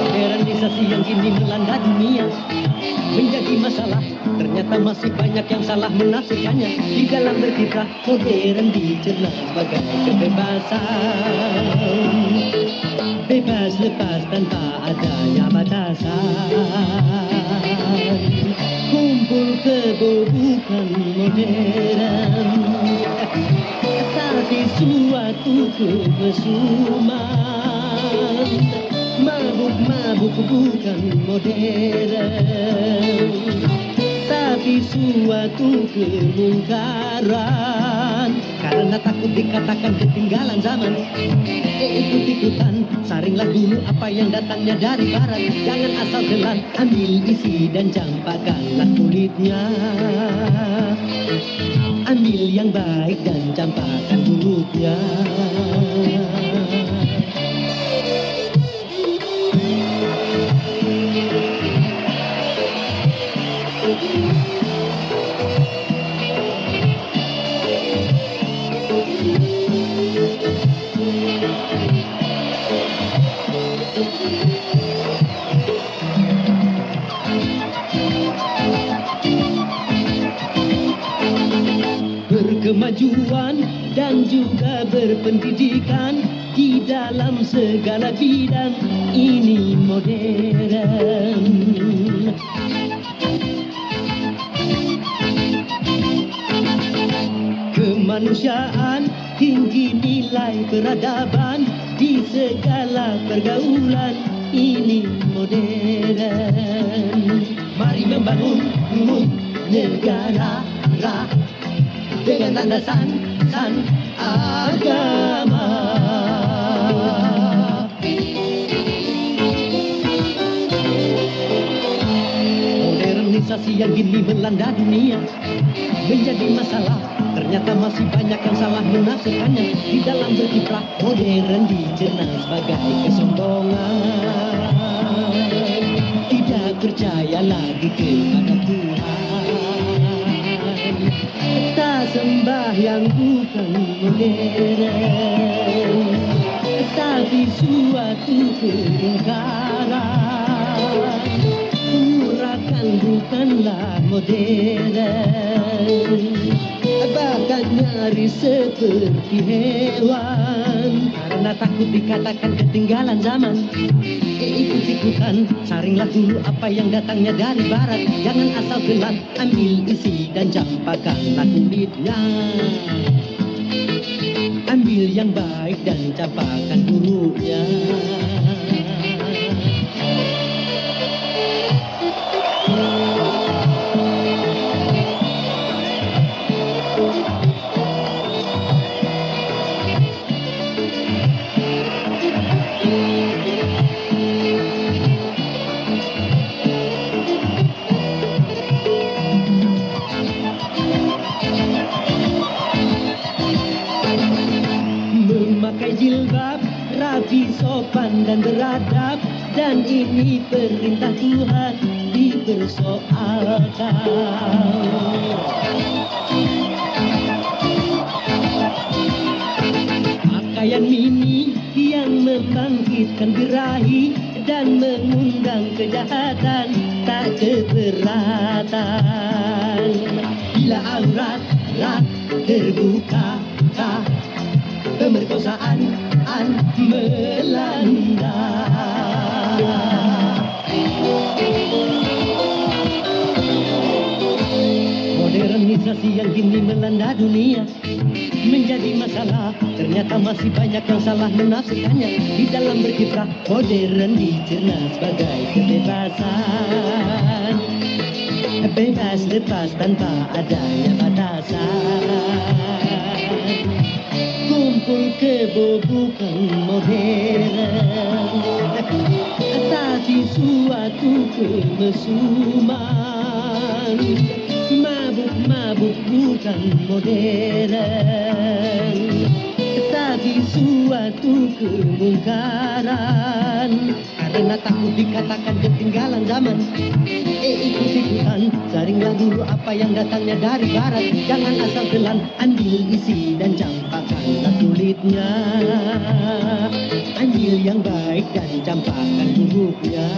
Modernisasi yang kini melanda dunia menjadi masalah. Ternyata masih banyak yang salah menafsirkannya. Di dalam berkiprah modern dicerna sebagai kebebasan, bebas lepas tanpa adanya batasan. Kumpul kebo bukan modern, tapi suatu kemesuman. Mabuk-mabuk bukan modern, tapi suatu kemungkaran. Karena takut dikatakan ketinggalan zaman, ikut-ikutan, saringlah dulu apa yang datangnya dari barat. Jangan asal telan, ambil isi dan campakkanlah kulitnya. Ambil yang baik dan campakkan kulitnya. Berkemajuan dan juga berpendidikan di dalam segala bidang, ini modern. Kemanusiaan, tinggi nilai peradaban di segala pergaulan, ini modern. Mari membangun negara dengan landasan agama. Modernisasi yang kini melanda dunia menjadi masalah. Ternyata masih banyak yang salah menafsirkannya. Di dalam berkiprah modern dicerna sebagai kesombongan. Tidak percaya lagi kepada Tuhan. Tak sembahyang bukan modern, tapi suatu keingkaran. Murakan bukanlah modern, bahkan nyaris seperti hewan. Karena takut dikatakan ketinggalan zaman, ikut-ikutan, saringlah dulu apa yang datangnya dari barat. Jangan asal telan, ambil isi dan campakkanlah kulitnya. Ambil yang baik dan campakkan buruknya. Memakai jilbab, rapi, sopan dan beradab, dan ini perintah Tuhan dipersoalkan. Pakaian mini yang membangkitkan birahi dan mengundang kejahatan, tak keberatan. Bila aurat terbuka, pemerkosaan melanda. Modernisasi yang kini melanda dunia menjadi masalah. Ternyata masih banyak yang salah menafsirkannya. Di dalam berkiprah modern dicerna sebagai kebebasan, bebas lepas tanpa adanya batasan. Kumpul kebo bukan modern, tapi suatu kemesuman. Mabuk-mabuk bukan modern, Tapi suatu kemungkaran, karena takut dikatakan ketinggalan zaman. Ikut-ikutan, saringlah dulu apa yang datangnya dari barat. Jangan asal telan, ambil isi dan campakkanlah kulitnya. Ambil yang baik dan campakkan buruknya.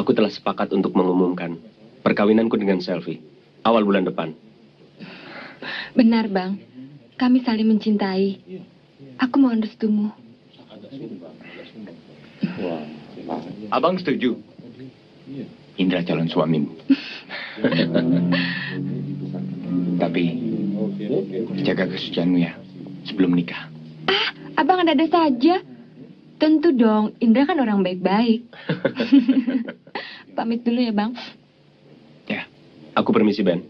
Aku telah sepakat untuk mengumumkan perkawinanku dengan Selvi awal bulan depan. Benar, Bang. Kami saling mencintai. Aku mohon restumu. Abang setuju? Indra calon suamimu. Tapi jaga kesucianmu ya sebelum nikah. Abang ada saja. Tentu dong, Indra kan orang baik-baik. Pamit dulu ya, Bang. Ya, aku permisi, Ben.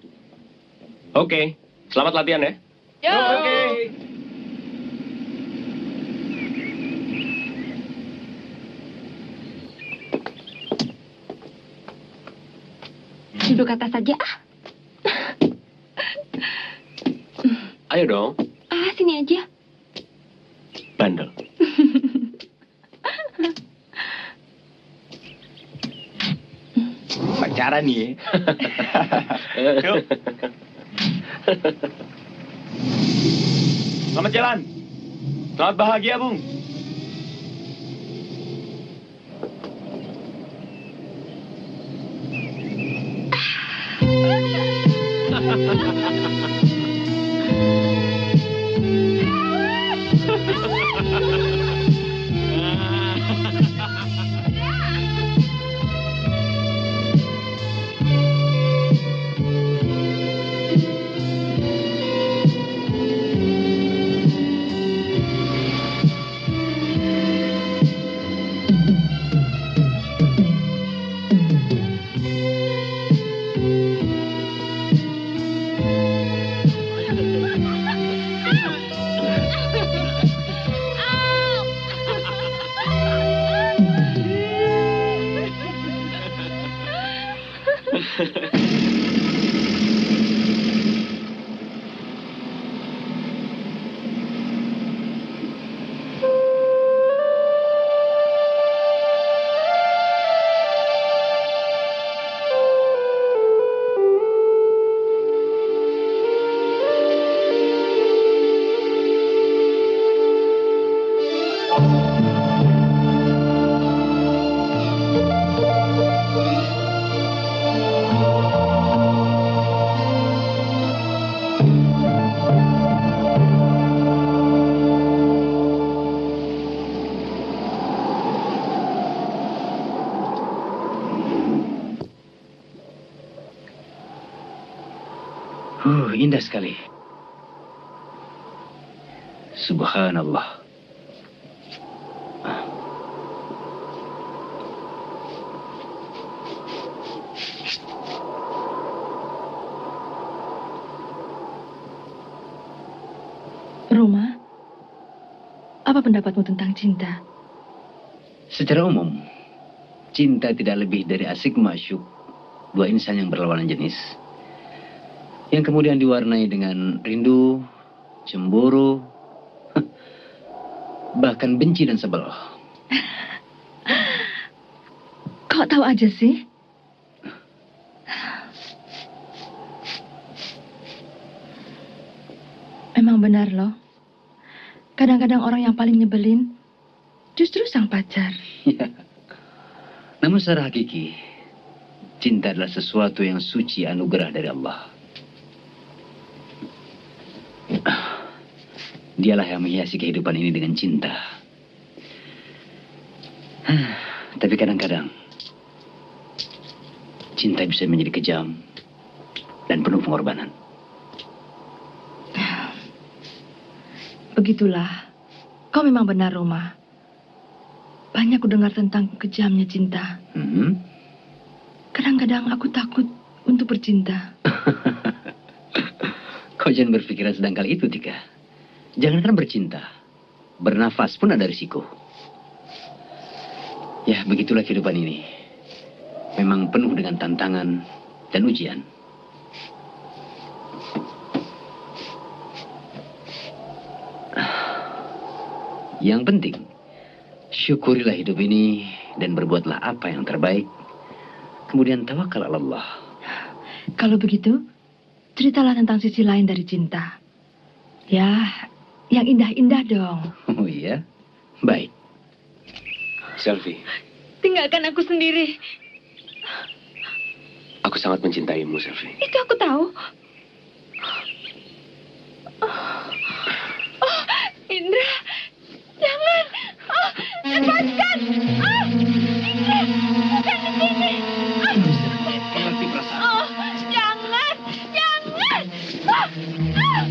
Oke, selamat latihan ya. Yo. Oke. Duduk atas saja, Ayo dong. Sini aja. Bandel. Pacaran nih ya. Yuk. Selamat jalan. Selamat bahagia, Bung. Indah sekali. Subhanallah. Roma, apa pendapatmu tentang cinta? Secara umum, cinta tidak lebih dari asyik masyuk, dua insan yang berlawanan jenis, yang kemudian diwarnai dengan rindu, cemburu, bahkan benci dan sebel. Kok tahu aja sih? benar loh. Kadang-kadang orang yang paling nyebelin justru sang pacar. Ya. Namun secara hakiki, cinta adalah sesuatu yang suci, anugerah dari Allah. Dialah yang menghiasi kehidupan ini dengan cinta. Tapi kadang-kadang cinta bisa menjadi kejam dan penuh pengorbanan. Begitulah. Kau memang benar, Roma. Banyak ku dengar tentang kejamnya cinta. Kadang-kadang aku takut untuk bercinta. Kau jangan berpikiran sedangkal itu, Tika. Jangankan bercinta, bernafas pun ada risiko. Ya, begitulah kehidupan ini. Memang penuh dengan tantangan dan ujian. Yang penting, syukurilah hidup ini dan berbuatlah apa yang terbaik. Kemudian tawakal ala Allah. Kalau begitu, ceritalah tentang sisi lain dari cinta. Ya, yang indah-indah dong. Oh iya? Baik. Selfie, Tinggalkan aku sendiri. aku sangat mencintaimu, Selfie. Itu aku tahu. Oh, Indra. Jangan. Oh, lepaskan. Oh, Indra. Bukan di sini. Mengerti perasaan. Oh, jangan. Jangan. Oh, oh.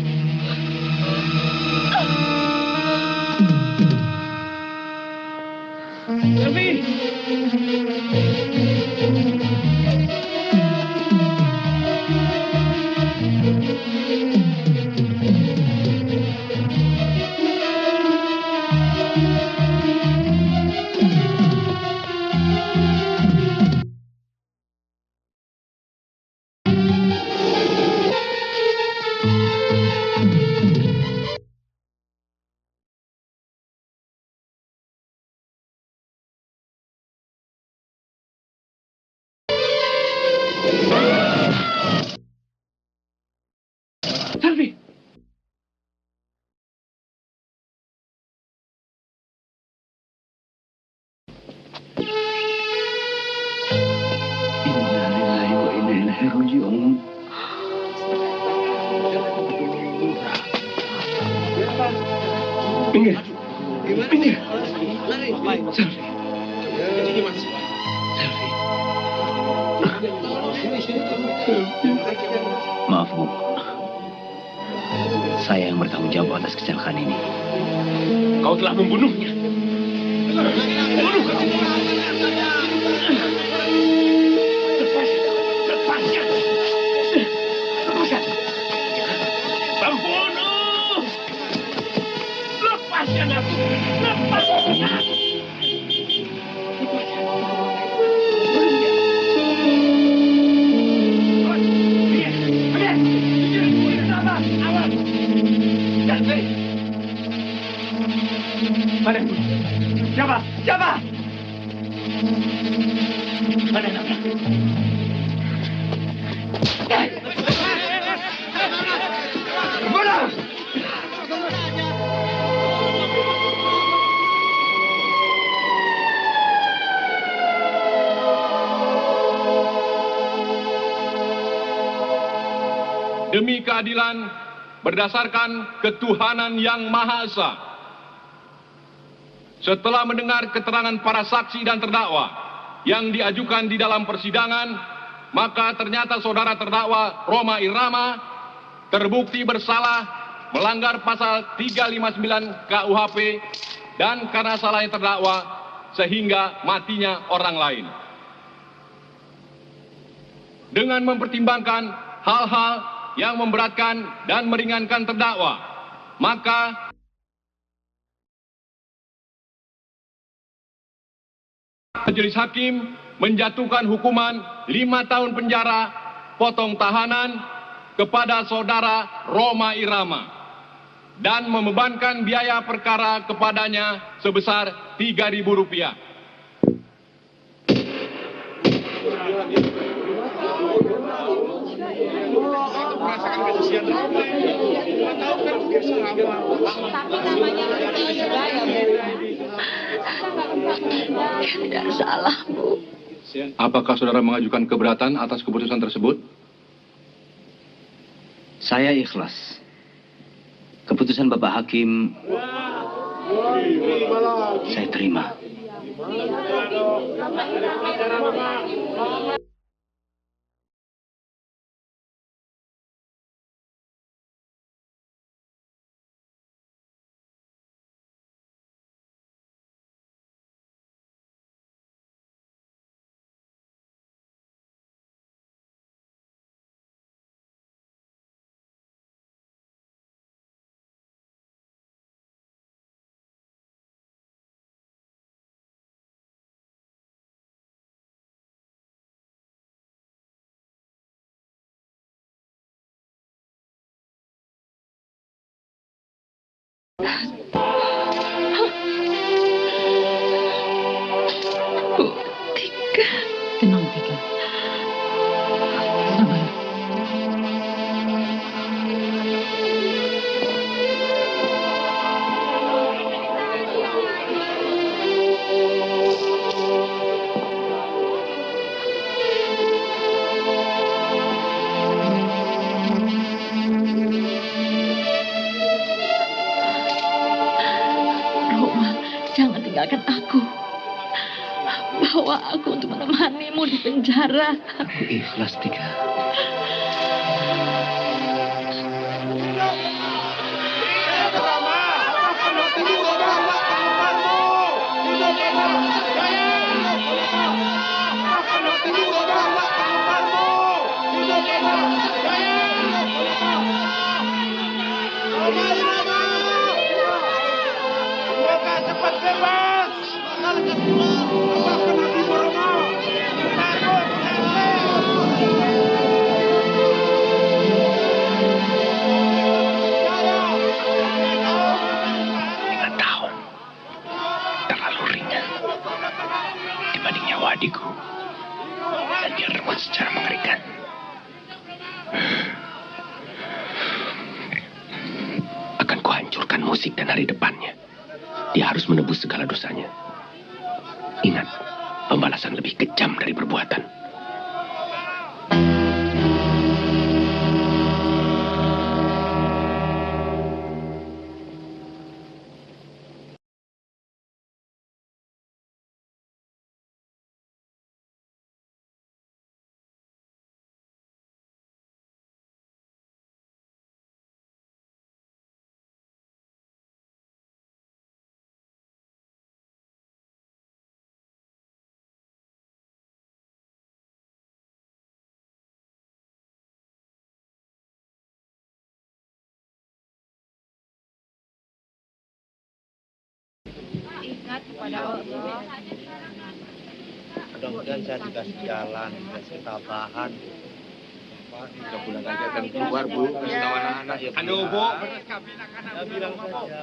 Selfie! Selfie! Innalillahi wa inna ilaihi raji'un. Minggir. Minggir. Selfie. Maaf, Bu. Saya yang bertanggung jawab atas kecelakaan ini. Kau telah membunuhnya. Bunuh kau. Lepaskan. Lepaskan. Pembunuh. Lepaskan aku. Lepaskan. Mana? Siapa? Siapa? Mana nama? Bunuh! Demi keadilan berdasarkan ketuhanan yang Maha Esa. Setelah mendengar keterangan para saksi dan terdakwa yang diajukan di dalam persidangan, maka ternyata saudara terdakwa Roma Irama terbukti bersalah melanggar pasal 359 KUHP dan karena salahnya terdakwa sehingga matinya orang lain. Dengan mempertimbangkan hal-hal yang memberatkan dan meringankan terdakwa, maka majelis hakim menjatuhkan hukuman 5 tahun penjara potong tahanan kepada saudara Roma Irama dan membebankan biaya perkara kepadanya sebesar Rp3.000. Tidak salah, Bu. Apakah saudara mengajukan keberatan atas keputusan tersebut? Saya ikhlas. Keputusan Bapak Hakim saya terima. Tenang, Tika. Sabar. Roma, jangan tinggalkan aku. Bawa aku untuk menemanimu di penjara. Aku ikhlas, Tika. Cepat bebas! Apakah Nabi Muhammad? Tahun terlalu ringan dibanding nyawa adikku, dan dia rebut secara mengerikan. Akan kuhancurkan musik dan hari depannya. Dia harus menebus segala dosanya. Ingat, pembalasan lebih kejam dari perbuatan. Mudah-mudahan saya dikasih jalan, dikasih ketabahan. 3 bulan lagi akan keluar, Bu. Kasih tahu anak-anak. Anu, Bu. Ya bilang saja.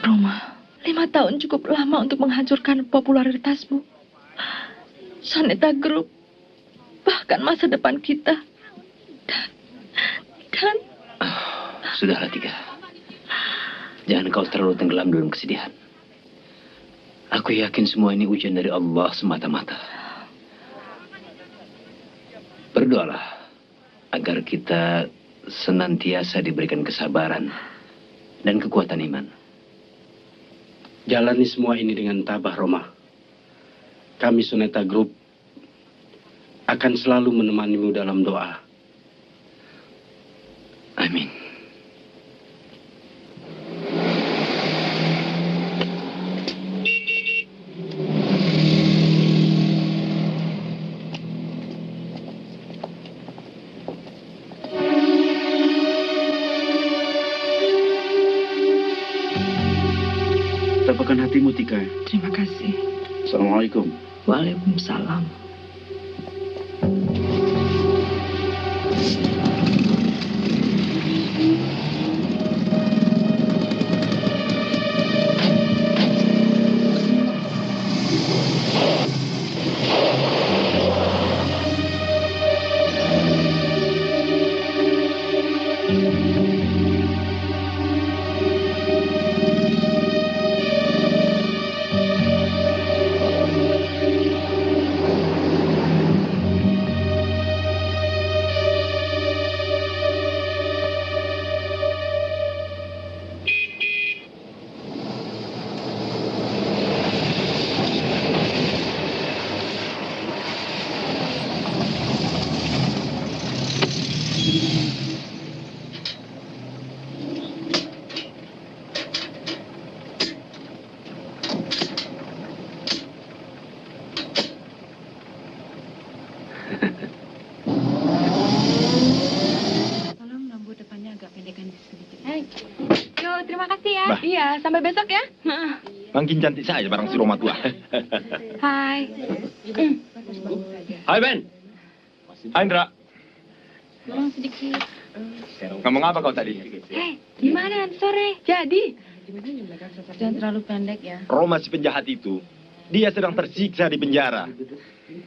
Roma, 5 tahun cukup lama untuk menghancurkan popularitasmu. Soneta Group, bahkan masa depan kita. Dan Sudahlah, Tika. Jangan kau terlalu tenggelam dalam kesedihan. Aku yakin semua ini ujian dari Allah semata-mata. Berdoalah agar kita senantiasa diberikan kesabaran dan kekuatan iman. Jalani semua ini dengan tabah, Roma. Kami Soneta Group akan selalu menemanimu dalam doa. Amin. Tebakan hatimu, Tika. terima kasih. Assalamualaikum. Waalaikumsalam. Iya, sampai besok ya. Makin cantik saja barang si Roma tua. Hai. Hai Ben. Hai Indra, Tolong sedikit. ngomong apa kau tadi? Hei, gimana sore? Jadi? Jangan terlalu pendek ya. Roma si penjahat itu, dia sedang tersiksa di penjara.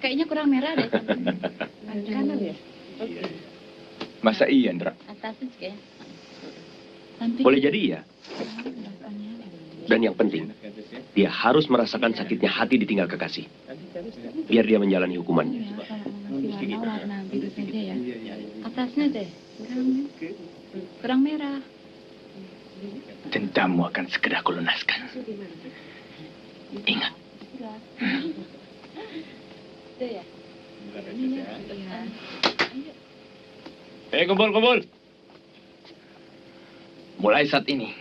Kayaknya kurang merah deh. Kanan ya? Masa iya, Indra? Atasnya sih kayaknya. Boleh jadi ya. Dan yang penting, dia harus merasakan sakitnya hati ditinggal kekasih. Biar dia menjalani hukumannya. Warna biru saja ya. Atasnya deh. Kurang merah. Dendammu akan segera kulunaskan. Ingat. Itu ya. Kumpul. Mulai saat ini,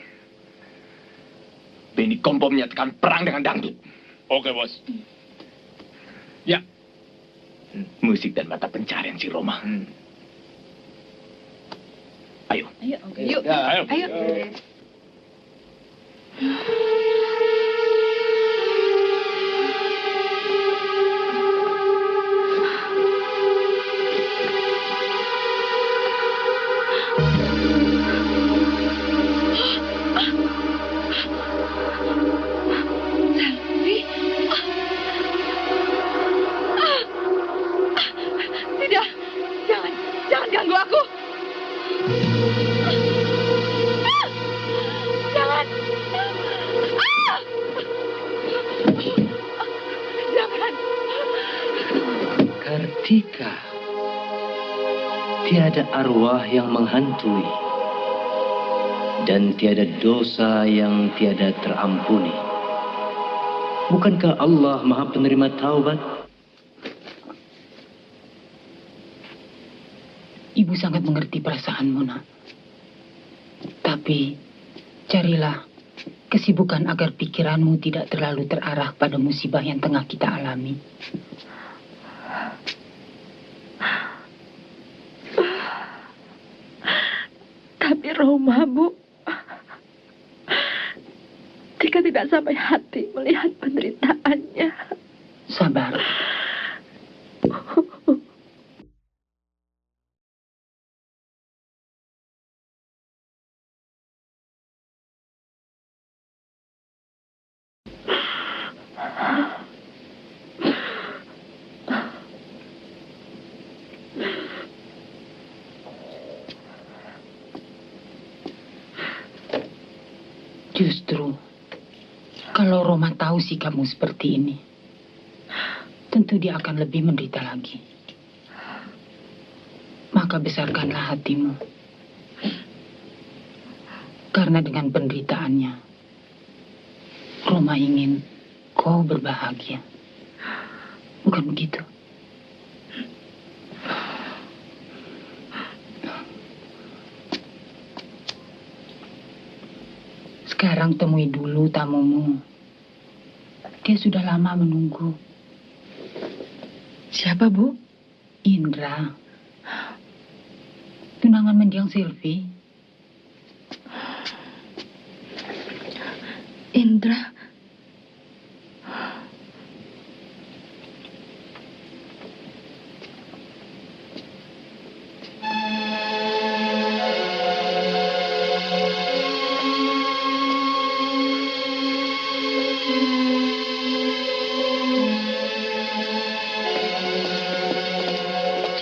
Benny Kompo menyatakan perang dengan dangdut. Oke, Bos. Ya. Musik dan mata pencarian si Roma. Ayo. Ayo. Yuk. Ayo. Ayo. Selfie? Tidak. Jangan ganggu aku. Jangan. Jangan. Kartika, tiada arwah yang menghantui dan tiada dosa yang tiada terampuni. Bukankah Allah Maha Penerima Taubat? Ibu sangat mengerti perasaanmu, nak. Tapi, carilah kesibukan agar pikiranmu tidak terlalu terarah pada musibah yang tengah kita alami. Tapi Roma, Bu. Tika tidak sampai hati melihat penderitaannya. Sabar. Justru, kalau Roma tahu sikapmu seperti ini, tentu dia akan lebih menderita lagi. Maka besarkanlah hatimu. Karena dengan penderitaannya, Roma ingin kau berbahagia. Bukan begitu? Sekarang temui dulu tamumu. Dia sudah lama menunggu. Siapa, Bu? Indra. Tunangan mendiang Sylvie. Indra.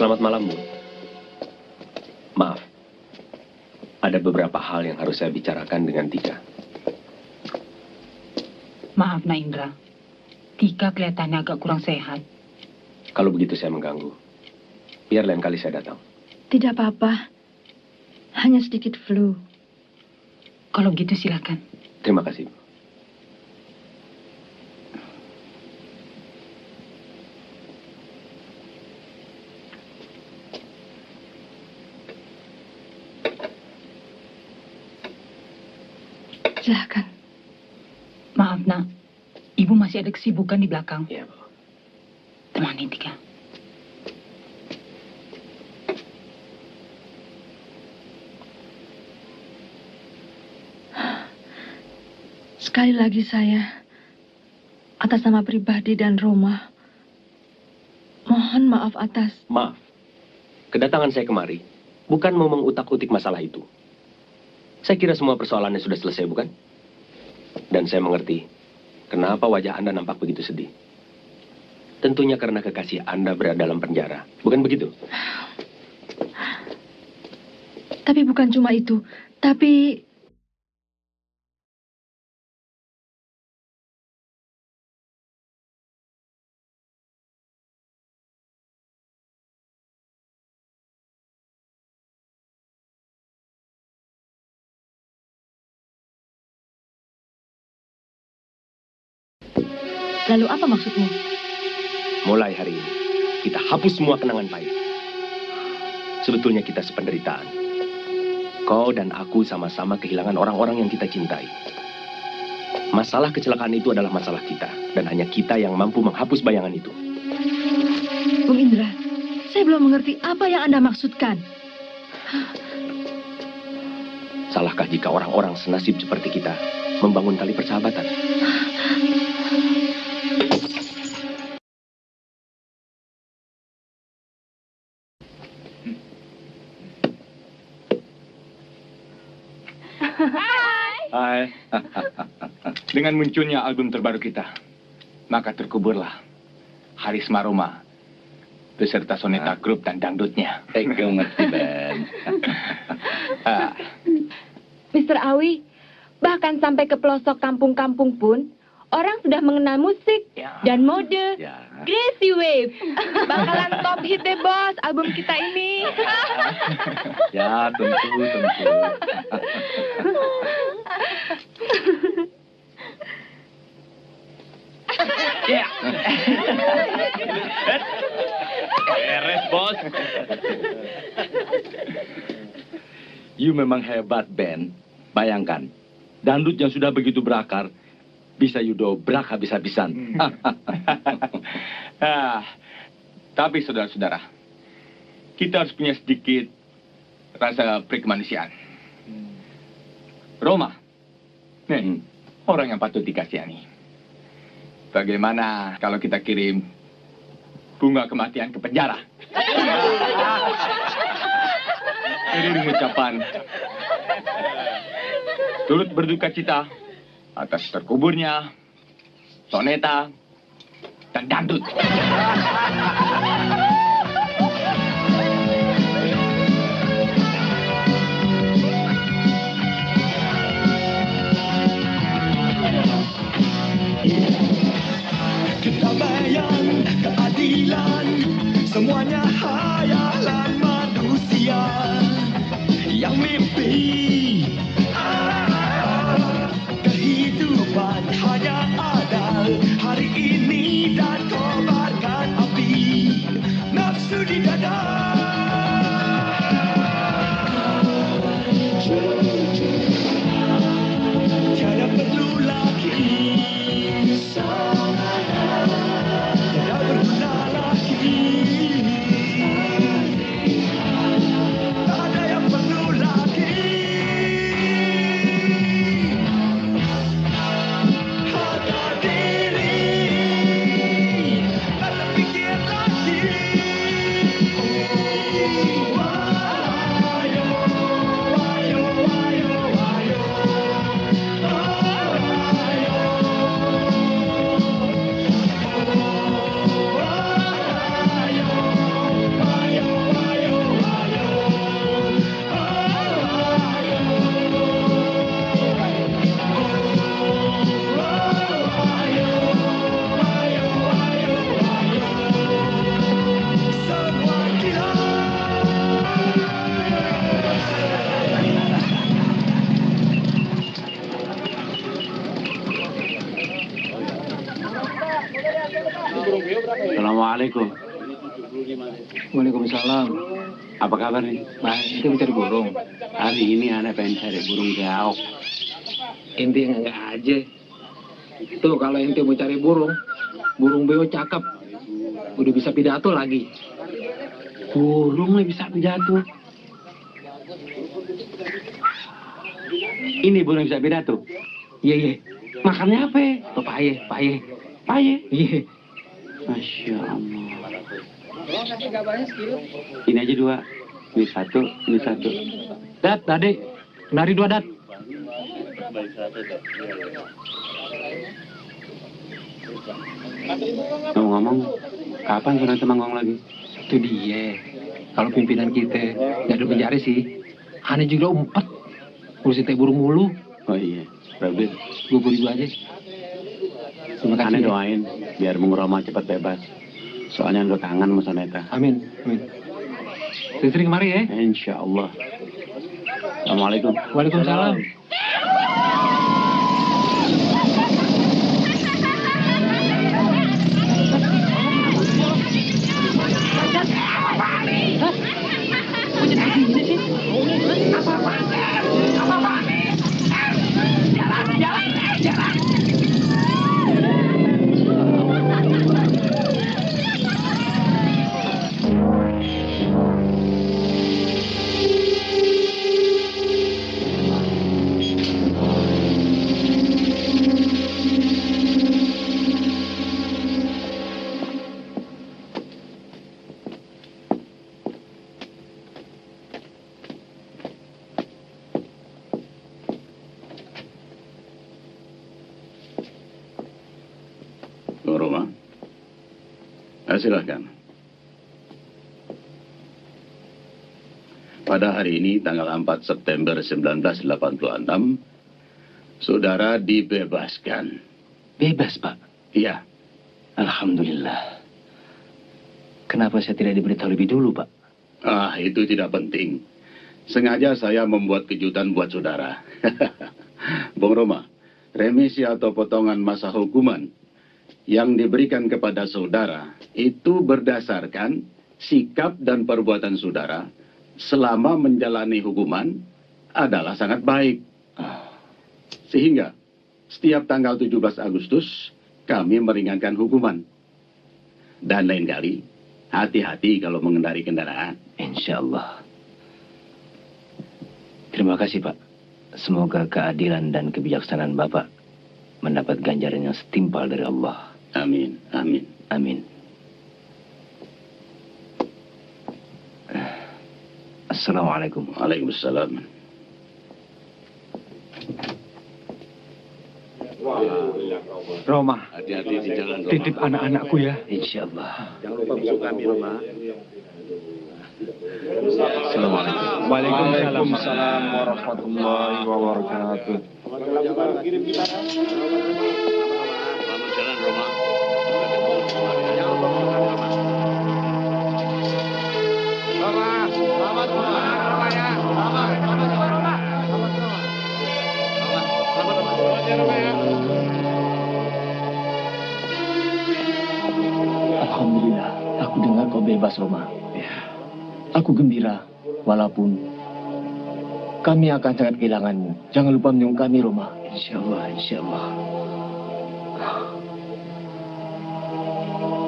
Selamat malam, Bu. Maaf, ada beberapa hal yang harus saya bicarakan dengan Tika. Maaf, Nak Indra. Tika kelihatannya agak kurang sehat. Kalau begitu saya mengganggu. Biar lain kali saya datang. Tidak apa-apa. Hanya sedikit flu. Kalau gitu silakan. Terima kasih, Bu. Silakan. Maaf, Nak. Ibu masih ada kesibukan di belakang. Iya, Bu. Temani Tika. Sekali lagi saya, atas nama pribadi dan Roma, mohon maaf atas... Maaf, kedatangan saya kemari bukan mau mengutak-utik masalah itu. Saya kira semua persoalannya sudah selesai, bukan? Dan saya mengerti kenapa wajah Anda nampak begitu sedih. Tentunya karena kekasih Anda berada dalam penjara, bukan begitu? Tapi bukan cuma itu, tapi... Lalu apa maksudmu? Mulai hari ini, kita hapus semua kenangan pahit. Sebetulnya kita sependeritaan. Kau dan aku sama-sama kehilangan orang-orang yang kita cintai. Masalah kecelakaan itu adalah masalah kita. Dan hanya kita yang mampu menghapus bayangan itu. Bung Indra, saya belum mengerti apa yang Anda maksudkan. Salahkah jika orang-orang senasib seperti kita membangun tali persahabatan? Hai. Dengan munculnya album terbaru kita, maka terkuburlah Harisma Roma beserta Soneta Group dan dangdutnya. Eko ngerti, Ben. Mr. Awi, bahkan sampai ke pelosok kampung-kampung pun, orang sudah mengenal musik dan mode. Gracie Wave. Bakalan top hit deh, bos, album kita ini. Ya, tentu. Ya. Beres, bos. You memang hebat, Ben. Bayangkan, dangdut yang sudah begitu berakar, bisa you dobrak habis-habisan. Tapi saudara-saudara, kita harus punya sedikit rasa prikemanusiaan. Roma, nih, orang yang patut dikasihani. Bagaimana kalau kita kirim bunga kematian ke penjara? Ini ucapan turut berduka cita atas terkuburnya Soneta dan dangdut. Kedamaian, keadilan, semuanya hayalan manusia yang mimpi. Kehidupan hanya ada hari ini dan kobarkan api nafsu di dada. Tiada perlu lagi tiada berguna lagi. Tak ada yang perlu lagi. Harga diri, tak terpikir lagi. Ayo, ayo, ayo, ayo. Assalamualaikum. Waalaikumsalam. Apa kabar nih? Baik, kita mencari burung. Hari ini anak pengen cari burung gaok. Ente nggak aja. Tuh kalau ente mau cari burung beo cakep. Udah bisa pidato lagi. Burung lah bisa pidato. Ini burung bisa pidato? Iya, iya. Makannya apa? Oh, paye. Paye. Iya. Masya Allah. Ini aja 2. Ini 1, ini 1. Dat, Dade. Dari 2, Dat. Ngomong-ngomong, kapan Sunata manggung lagi? Itu dia. Kalau pimpinan kita nggak ada penjara sih. Aneh juga umpet. Ngurusin teh burung mulu. Oh iya, Rabit. Gue beri aja. Terima kasih. Aneh ya. doain biar Bung Roma cepat bebas. Soalnya udah kangen sama Soneta. Amin. Sering kemari ya. Insya Allah. Assalamualaikum. Waalaikumsalam. Bung Roma, silahkan. Pada hari ini, tanggal 4 September 1986, saudara dibebaskan. Bebas, Pak? Iya. Alhamdulillah. Kenapa saya tidak diberitahu lebih dulu, Pak? Ah, itu tidak penting. Sengaja saya membuat kejutan buat saudara. Bung Roma, remisi atau potongan masa hukuman yang diberikan kepada saudara itu berdasarkan sikap dan perbuatan saudara selama menjalani hukuman adalah sangat baik. Sehingga setiap tanggal 17 Agustus kami meringankan hukuman. Dan lain kali, hati-hati kalau mengendarai kendaraan. Insya Allah. Terima kasih, Pak. Semoga keadilan dan kebijaksanaan Bapak mendapat ganjaran yang setimpal dari Allah. Amin, amin. Amin. Assalamualaikum. Waalaikumsalam. Roma, hati-hati di jalan, Roma. titip anak-anakku ya. Insya Allah. Jangan lupa besok kami, Roma. Assalamualaikum. Waalaikumsalam warahmatullahi wabarakatuh. Selamat jalan, Roma. Alhamdulillah, aku dengar kau bebas, Roma. Aku gembira, walaupun kami akan sangat kehilanganmu. Jangan lupa menyuruh kami, Roma. Insya Allah, insya Allah.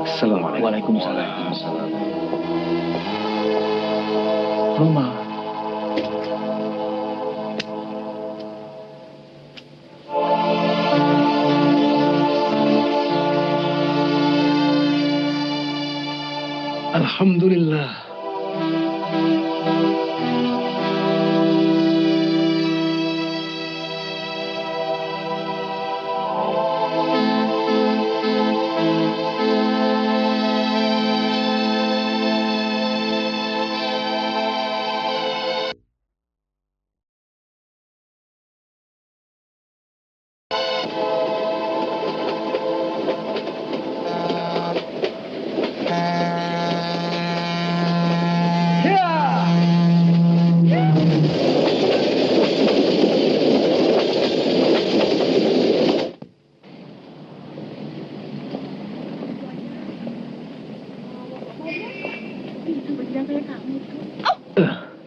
Assalamualaikum. Waalaikumsalam. Roma. Alhamdulillah.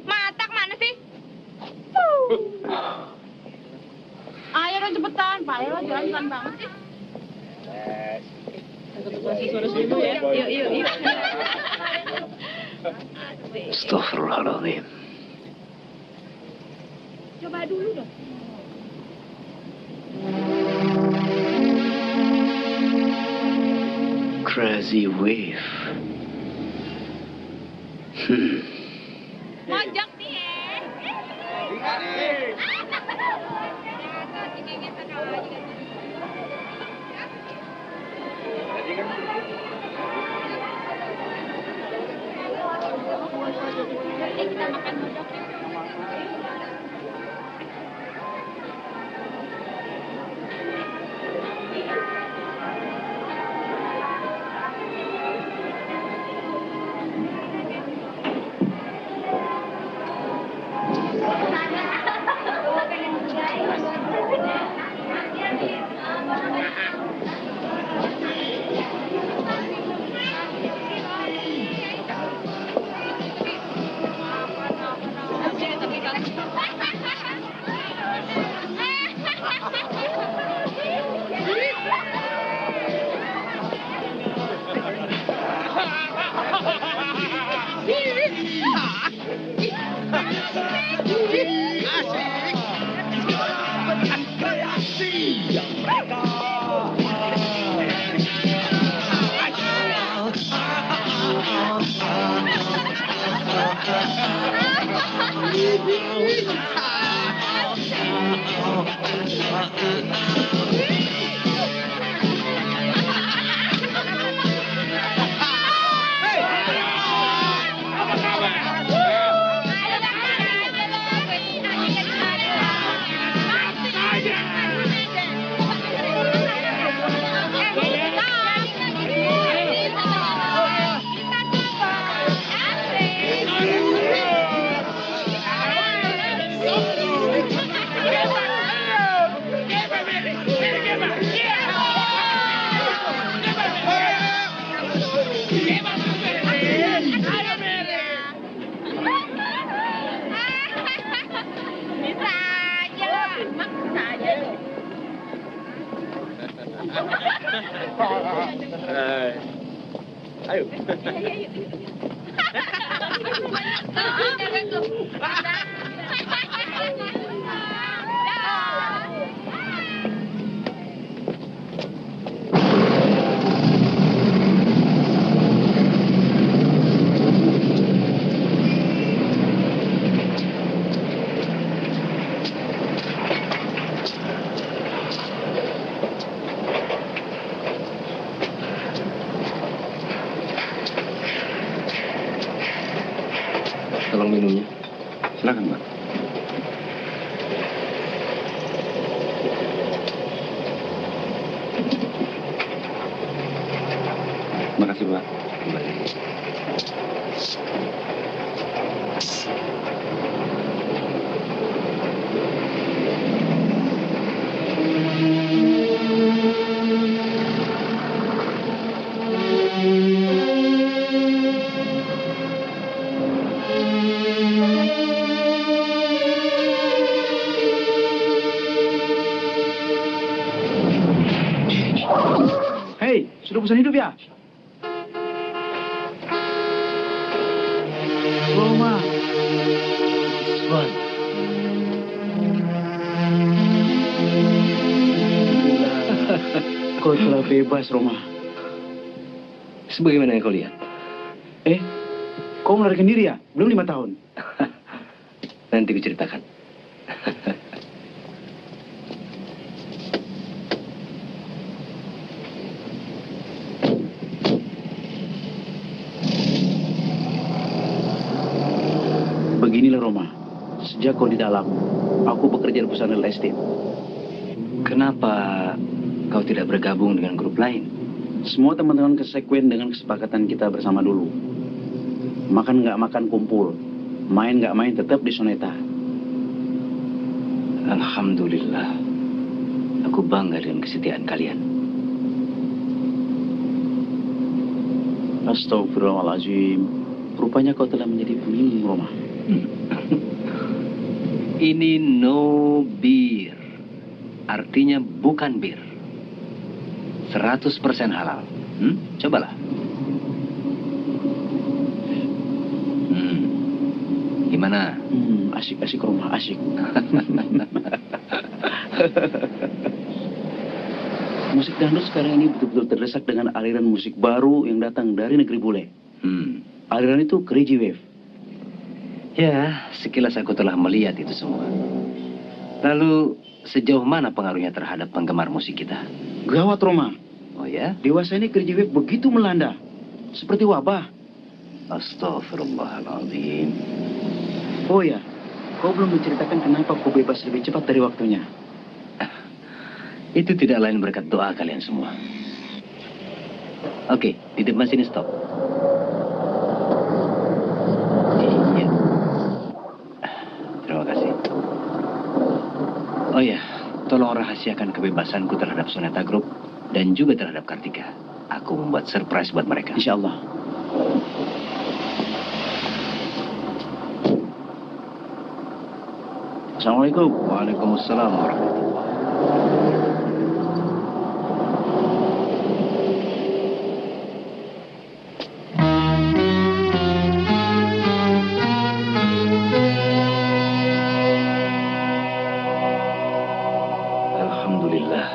Matak mana sih? Ayo dong cepetan, Pak. Ayo jalan banget sih. Yuk. Astagfirullahaladzim. Coba dulu dong. Gazi Wave. Mojok nih kita makan mojok. Ayo. Tolong minumnya. Silakan, Mbak. Makasih, Mbak. Hei, sudah bosan hidup ya? Roma. Swan. Kau telah bebas, Roma. Sebagaimana yang kau lihat. Kau melarikan diri ya? Belum 5 tahun. Nanti kuceritakan. Beginilah Roma, sejak kau di dalam, aku bekerja di perusahaan real estate. Kenapa kau tidak bergabung dengan grup lain? Semua teman-teman kesekuen dengan kesepakatan kita bersama dulu. Makan nggak makan kumpul, main nggak main tetap di Soneta. Alhamdulillah, aku bangga dengan kesetiaan kalian. Astagfirullahaladzim, rupanya kau telah menjadi pemimpin Roma. Ini no beer, artinya bukan bir. 100% halal. Cobalah. Gimana? Asik-asik Roma, asik. Musik dangdut sekarang ini betul-betul terdesak dengan aliran musik baru yang datang dari negeri bule. Aliran itu Crazy Wave. Ya, sekilas aku telah melihat itu semua. Lalu, sejauh mana pengaruhnya terhadap penggemar musik kita? Gawat, Roma. Oh ya? Dewasa ini Crazy Wave begitu melanda. Seperti wabah. Astaghfirullahaladzim. Oh ya, kau belum menceritakan kenapa kau bebas lebih cepat dari waktunya. Itu tidak lain berkat doa kalian semua. Oke, di depan sini stop. Iya. Terima kasih. Oh ya, tolong rahasiakan kebebasanku terhadap Soneta Group dan juga terhadap Kartika. Aku membuat surprise buat mereka. Insya Allah. Assalamualaikum. Waalaikumsalam warahmatullahi. Alhamdulillah.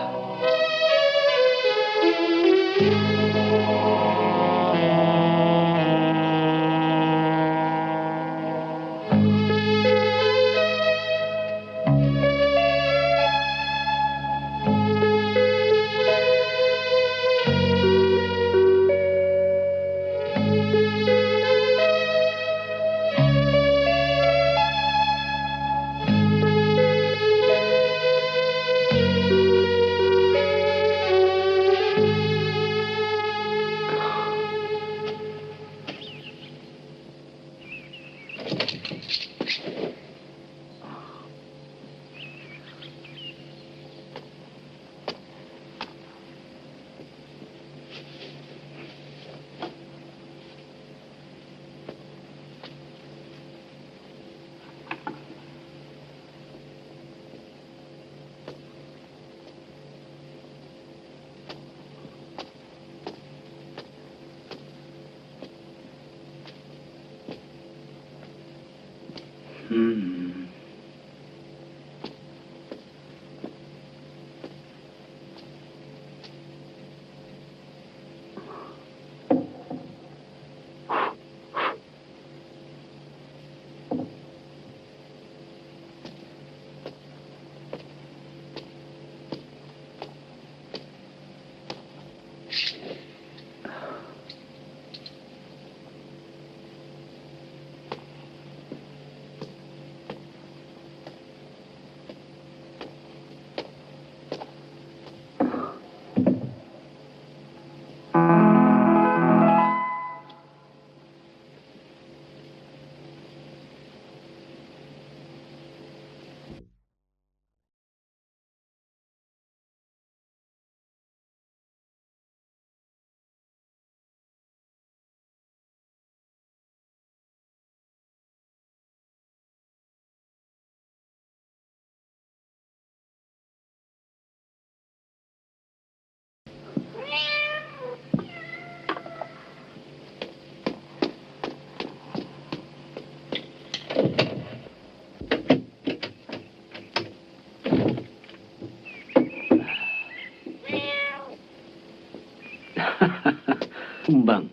Kumbang.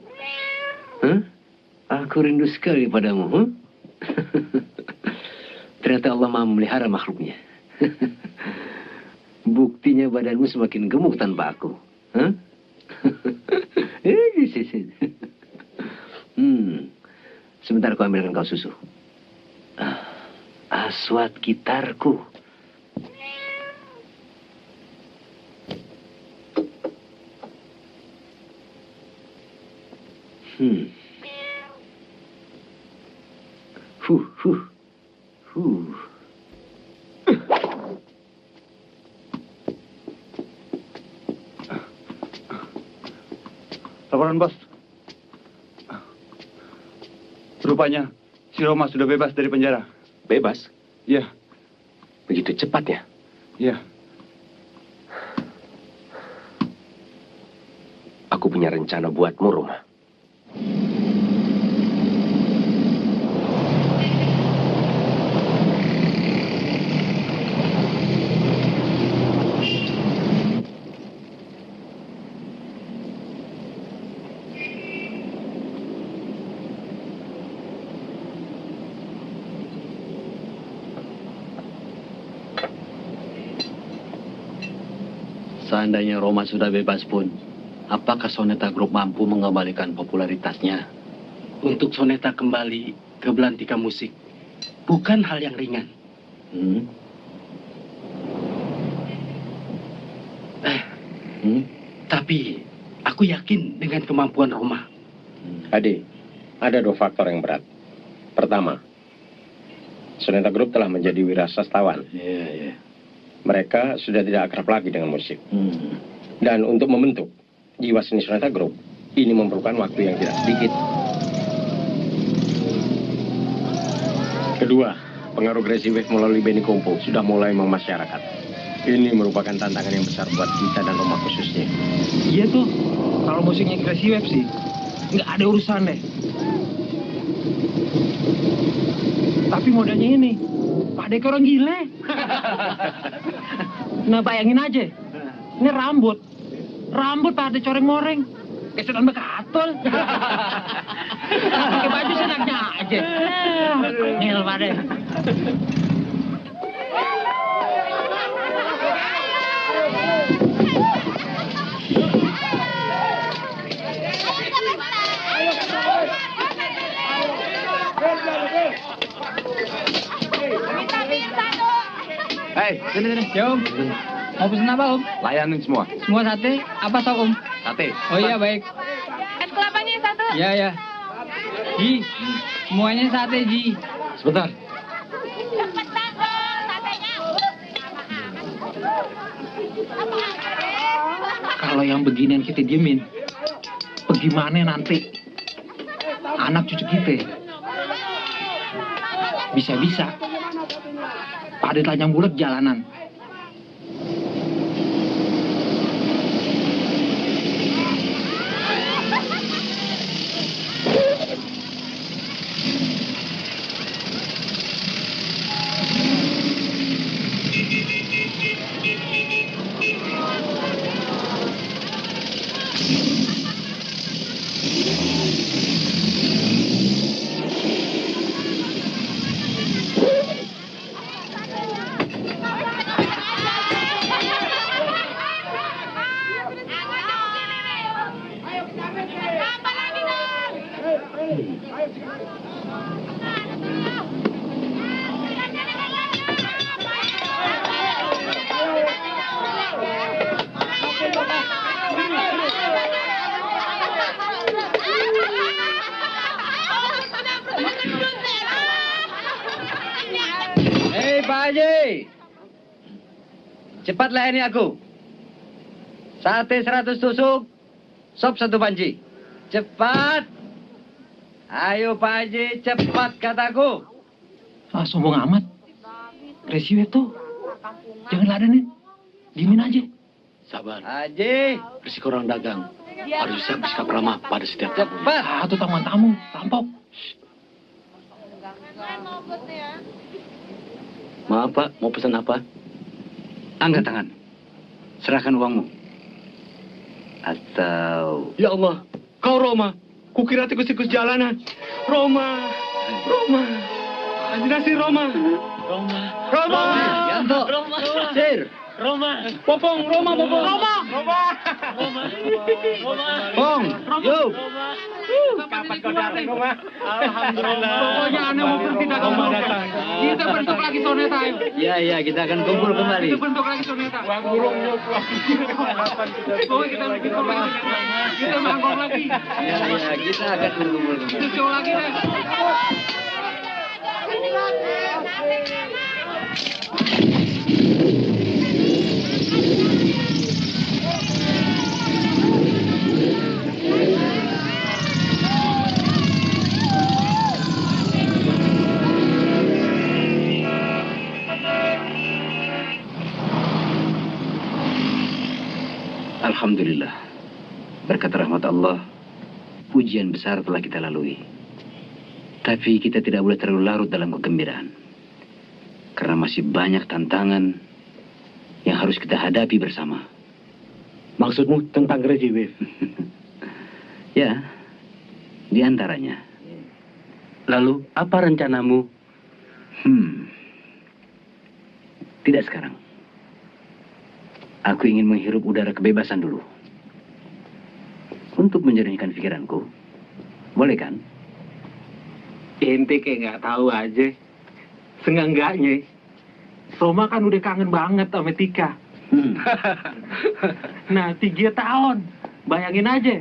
Hah? Aku rindu sekali padamu. Huh? Ternyata Allah Maha memelihara makhluknya. Buktinya badanmu semakin gemuk tanpa aku. Hah? Sebentar aku ambilkan kau susu. Aswat gitarku. Laporan bos. Rupanya si Roma sudah bebas dari penjara. Bebas? Iya. Begitu cepatnya? Iya. Aku punya rencana buatmu, Roma. Seandainya Roma sudah bebas pun, apakah Soneta Group mampu mengembalikan popularitasnya? Untuk Soneta kembali ke belantika musik bukan hal yang ringan. Tapi aku yakin dengan kemampuan Roma. Ade, ada 2 faktor yang berat. Pertama, Soneta Group telah menjadi wirasastawan. Mereka sudah tidak akrab lagi dengan musik. Dan untuk membentuk jiwa seni Soneta Group, ini memerlukan waktu yang tidak sedikit. Kedua, pengaruh Gracie Wave melalui Benny Kompo sudah mulai memasyarakat. Ini merupakan tantangan yang besar buat kita dan Roma khususnya. Iya tuh, kalau musiknya Gracie Wave sih, nggak ada urusan deh. Tapi modalnya ini, Pak Dek orang gile. Nah bayangin aja, ini rambut Pak Dek coreng-moreng, kayak sedang bekatul. Pakai baju senaknya aja. Ngel Pak Dek. Hei, sini. Ya Om, mau pesen apa Om? Layanin semua. Semua sate, apa sok Om? Sate. Oh iya baik. Es kelapanya 1. Ya. Ji, semuanya sate Ji. Sebentar. Kalau yang beginian kita diemin, bagaimana nanti anak cucu kita? Bisa-bisa pada telanjang bulat jalanan. Hei Pak Haji, cepat layani aku. Sate 100 tusuk, sop 1 panci. Cepat. Ayo Pak Haji, cepat kataku. Ah, sombong amat. Gracie Wave tuh. Jangan ladenin. Diemin aja. Sabar. Haji. Risiko orang dagang. Harus bisa bersikap ramah pada setiap tamu. Cepat. Ah, tuh tamu-tamu. Rampok. Maaf Pak, mau pesan apa? Angkat tangan. Serahkan uangmu. Atau... Ya Allah, kau Roma. Kukira tikus-tikus jalanan. Roma. Anjinasi Roma. Roma. Yanto. Sir. Roma. Popong, Roma. Pong. Yuk. Kapan kau datang, Roma? Alhamdulillah. Pokoknya aneh mau pergi dagang datang. Kita bentuk lagi Soneta ayo. Ya, kita akan kumpul kembali. Kita bentuk lagi Soneta. Uang burungnya Pokoknya kita bentuk lagi. Kita mangkok lagi. Ya, kita akan kumpul kembali. Kita show lagi deh. Alhamdulillah. Berkat rahmat Allah, ujian besar telah kita lalui. Tapi kita tidak boleh terlalu larut dalam kegembiraan. Karena masih banyak tantangan yang harus kita hadapi bersama. Maksudmu tentang Gracie Wave? Ya, di antaranya. Lalu, apa rencanamu? Tidak sekarang. Aku ingin menghirup udara kebebasan dulu. Untuk menjernihkan pikiranku. Boleh kan? Ente kayak nggak tahu aja. Seenggaknya Roma kan udah kangen banget sama Tika. Nah, 3 tahun. Bayangin aja,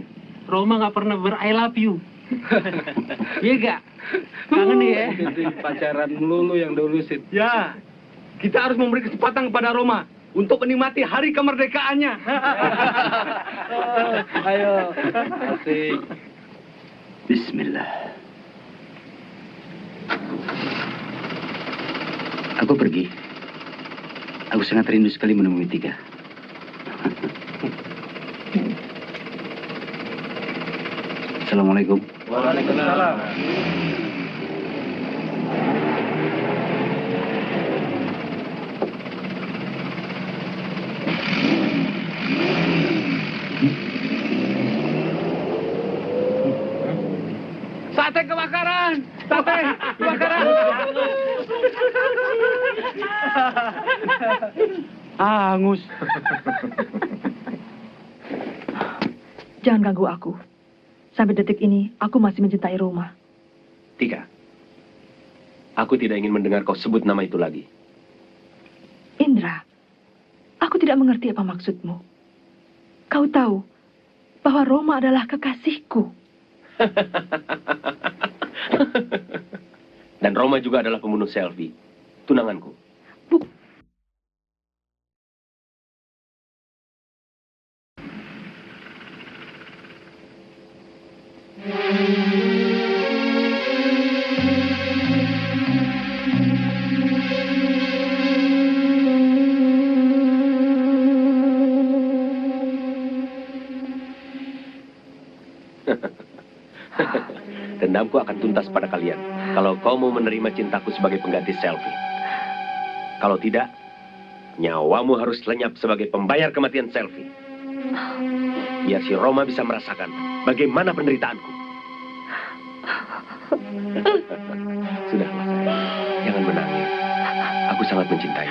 Roma nggak pernah ber-I love you. Iya gak? Kangen ya? Pacaran melulu yang dulu, Sid. Ya, kita harus memberi kesempatan kepada Roma untuk menikmati hari kemerdekaannya. Ayo, asik. Bismillah. Aku pergi. Aku sangat rindu sekali menemui Tika. Assalamualaikum. Waalaikumsalam. Sate kebakaran! Sate kebakaran! Angus. Jangan ganggu aku. Sampai detik ini, aku masih mencintai Roma. Tika, aku tidak ingin mendengar kau sebut nama itu lagi. Indra, aku tidak mengerti apa maksudmu. Kau tahu bahwa Roma adalah kekasihku. Dan Roma juga adalah pembunuh Selvi, tunanganku. Dendamku akan tuntas pada kalian kalau kau mau menerima cintaku sebagai pengganti Selvi. Kalau tidak, nyawamu harus lenyap sebagai pembayar kematian Selvi. Biar si Roma bisa merasakan bagaimana penderitaanku. Sudahlah, sayang. Jangan menangis. Aku sangat mencintai.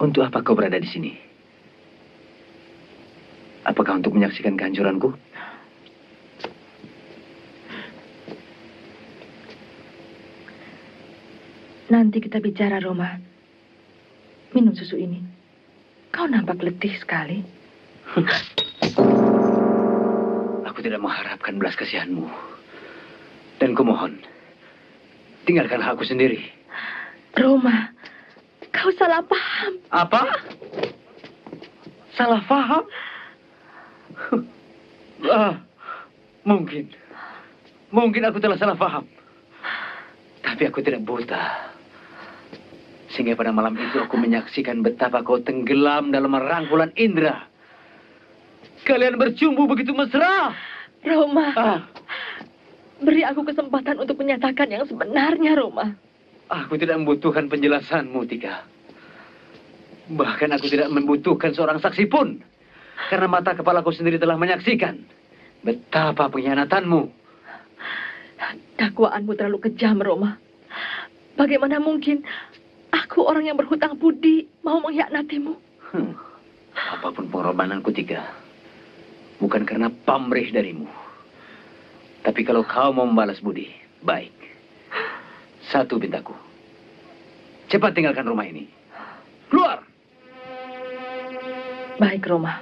Untuk apa kau berada di sini? Apakah untuk menyaksikan kehancuranku? Nanti kita bicara, Roma. Minum susu ini. Kau nampak letih sekali. Aku tidak mengharapkan belas kasihanmu. Dan kumohon, tinggalkanlah aku sendiri. Roma, kau salah paham. Apa? Salah paham? Mungkin aku telah salah paham. Tapi aku tidak buta. Sehingga pada malam itu aku menyaksikan betapa kau tenggelam dalam rangkulan Indra. Kalian bercumbu begitu mesra. Roma, beri aku kesempatan untuk menyatakan yang sebenarnya, Roma. Aku tidak membutuhkan penjelasanmu, Tika. Bahkan aku tidak membutuhkan seorang saksi pun. Karena mata kepalaku sendiri telah menyaksikan betapa pengkhianatanmu. Dakwaanmu terlalu kejam, Roma. Bagaimana mungkin aku orang yang berhutang budi mau mengkhianatimu? Apapun pengorbananku, Tika, bukan karena pamrih darimu. Tapi kalau kau mau membalas budi, baik. Satu pintaku. Cepat tinggalkan rumah ini. Keluar! Baik, Roma.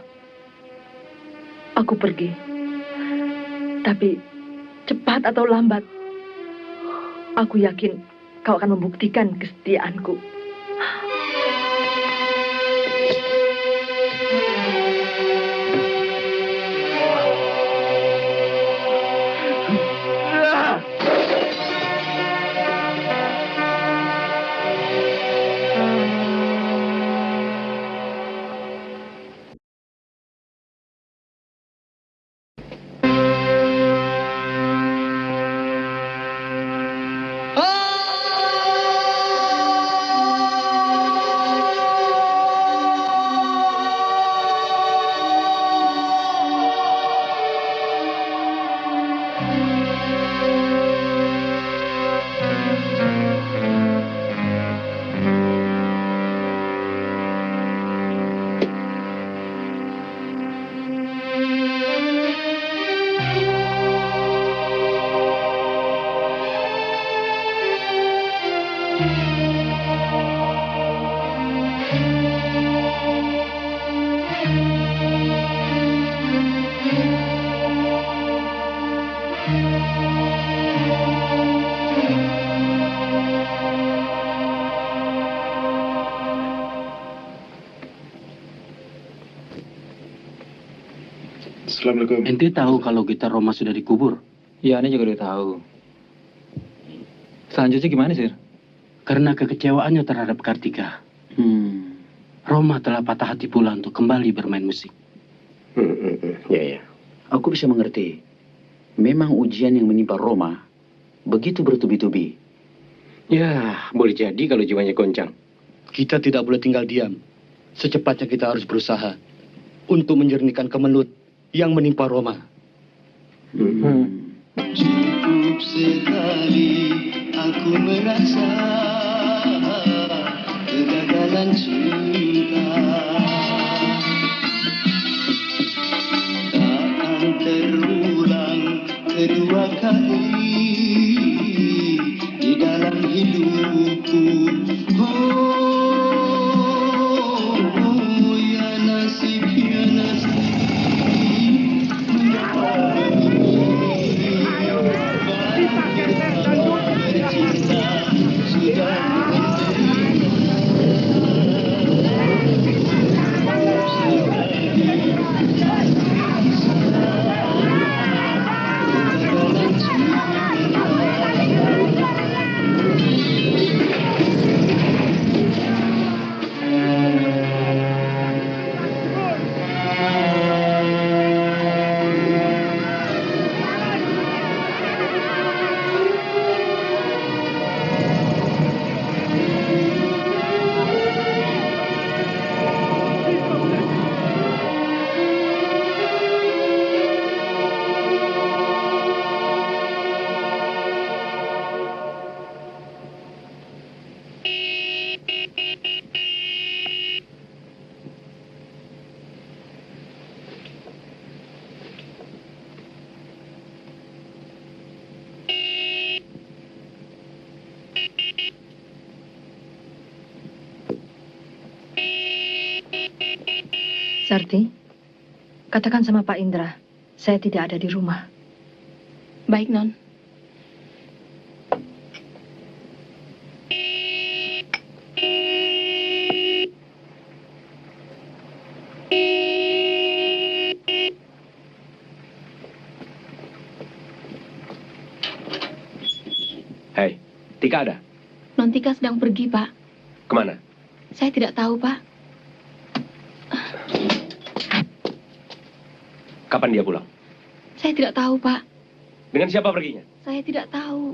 Aku pergi. Tapi cepat atau lambat, aku yakin kau akan membuktikan kesetiaanku. Assalamualaikum. Ente tahu kalau kita Roma sudah dikubur? Iya, ini juga udah tahu. Selanjutnya gimana, Sir? Karena kekecewaannya terhadap Kartika. Roma telah patah hati pula untuk kembali bermain musik. Ya. Aku bisa mengerti. Memang ujian yang menimpa Roma begitu bertubi-tubi. Ya, boleh jadi kalau jiwanya goncang. Kita tidak boleh tinggal diam. Secepatnya kita harus berusaha untuk menjernihkan kemelut yang menimpa Roma. Cukup sekali aku merasa kegagalan cinta, takkan terulang kedua kali di dalam hidupku. Ya nasib, ya nasib. Sarti, katakan sama Pak Indra, saya tidak ada di rumah. Baik, Non. Hei, Tika ada? Non Tika sedang pergi, Pak. Kemana? Saya tidak tahu, Pak. Kapan dia pulang? Saya tidak tahu, Pak. Dengan siapa perginya? Saya tidak tahu.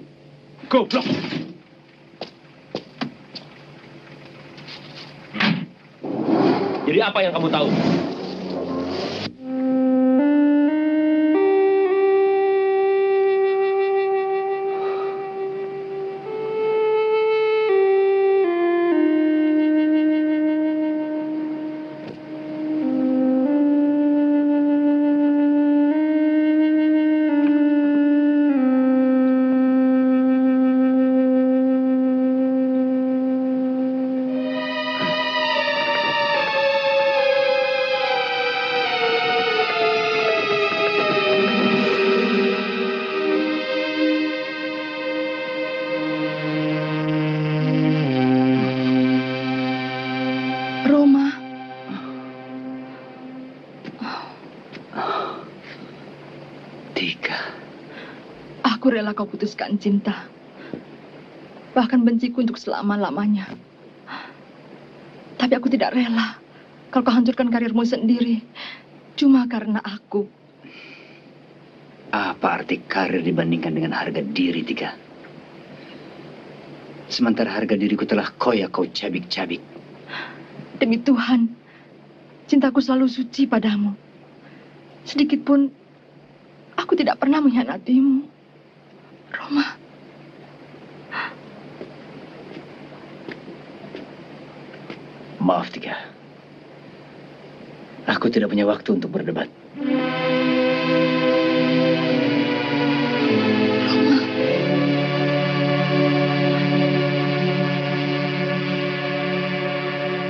Goblok! Jadi apa yang kamu tahu? Tika. Aku rela kau putuskan cinta. Bahkan benciku untuk selama-lamanya. Tapi aku tidak rela kalau kau hancurkan karirmu sendiri. Cuma karena aku. Apa arti karir dibandingkan dengan harga diri, Tika? Sementara harga diriku telah koyak kau cabik-cabik. Demi Tuhan, cintaku selalu suci padamu. Sedikit pun aku tidak pernah mengkhianatimu, Roma. Maaf, Tika. Aku tidak punya waktu untuk berdebat.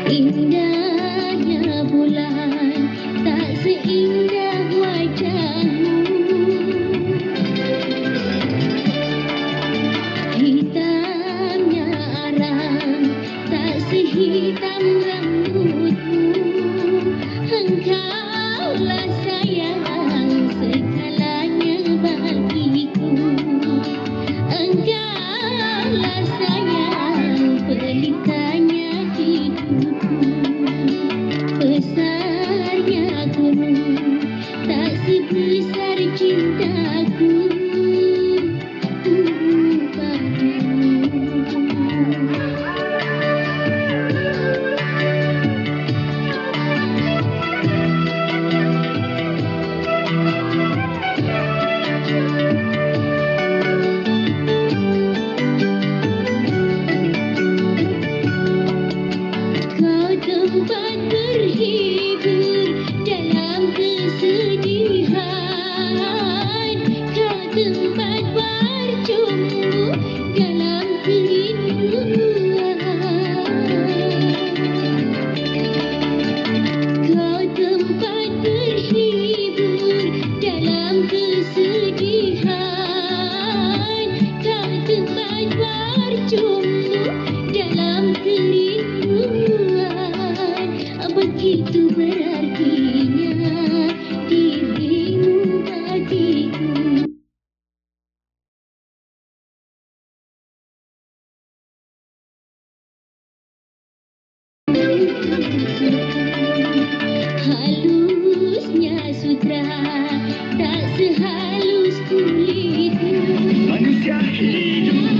Indahnya bulan tak seindah wajahmu, hitamnya arang tak sehitam rambutmu. Engkaulah sayang segalanya bagiku, engkaulah sayang pelitanya hidupku. Besarnya gunung tak sebesar cintaku tempat berhibur dalam kesedihan, kau tempat bercumbu dalam kerinduan, kau tempat berhibur dalam kesedihan, kau tempat bercumbu dalam kerinduan. Begitu berartinya dirimu bagiku. Halusnya sutra tak sehalus kulitmu. Manusia hidup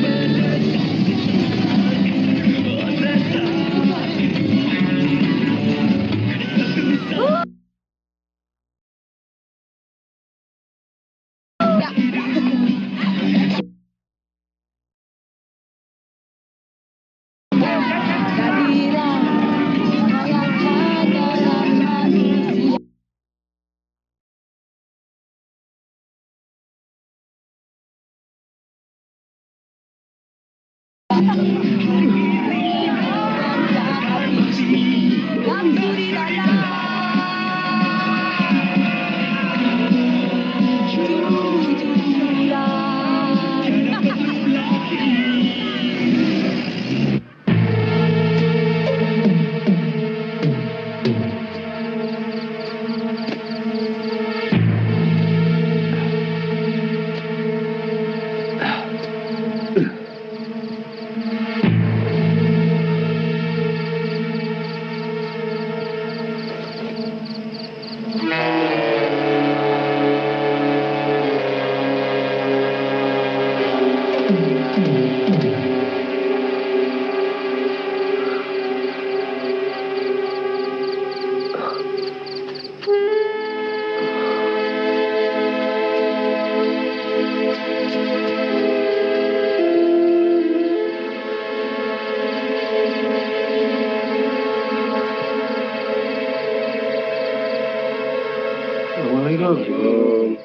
Assalamualaikum.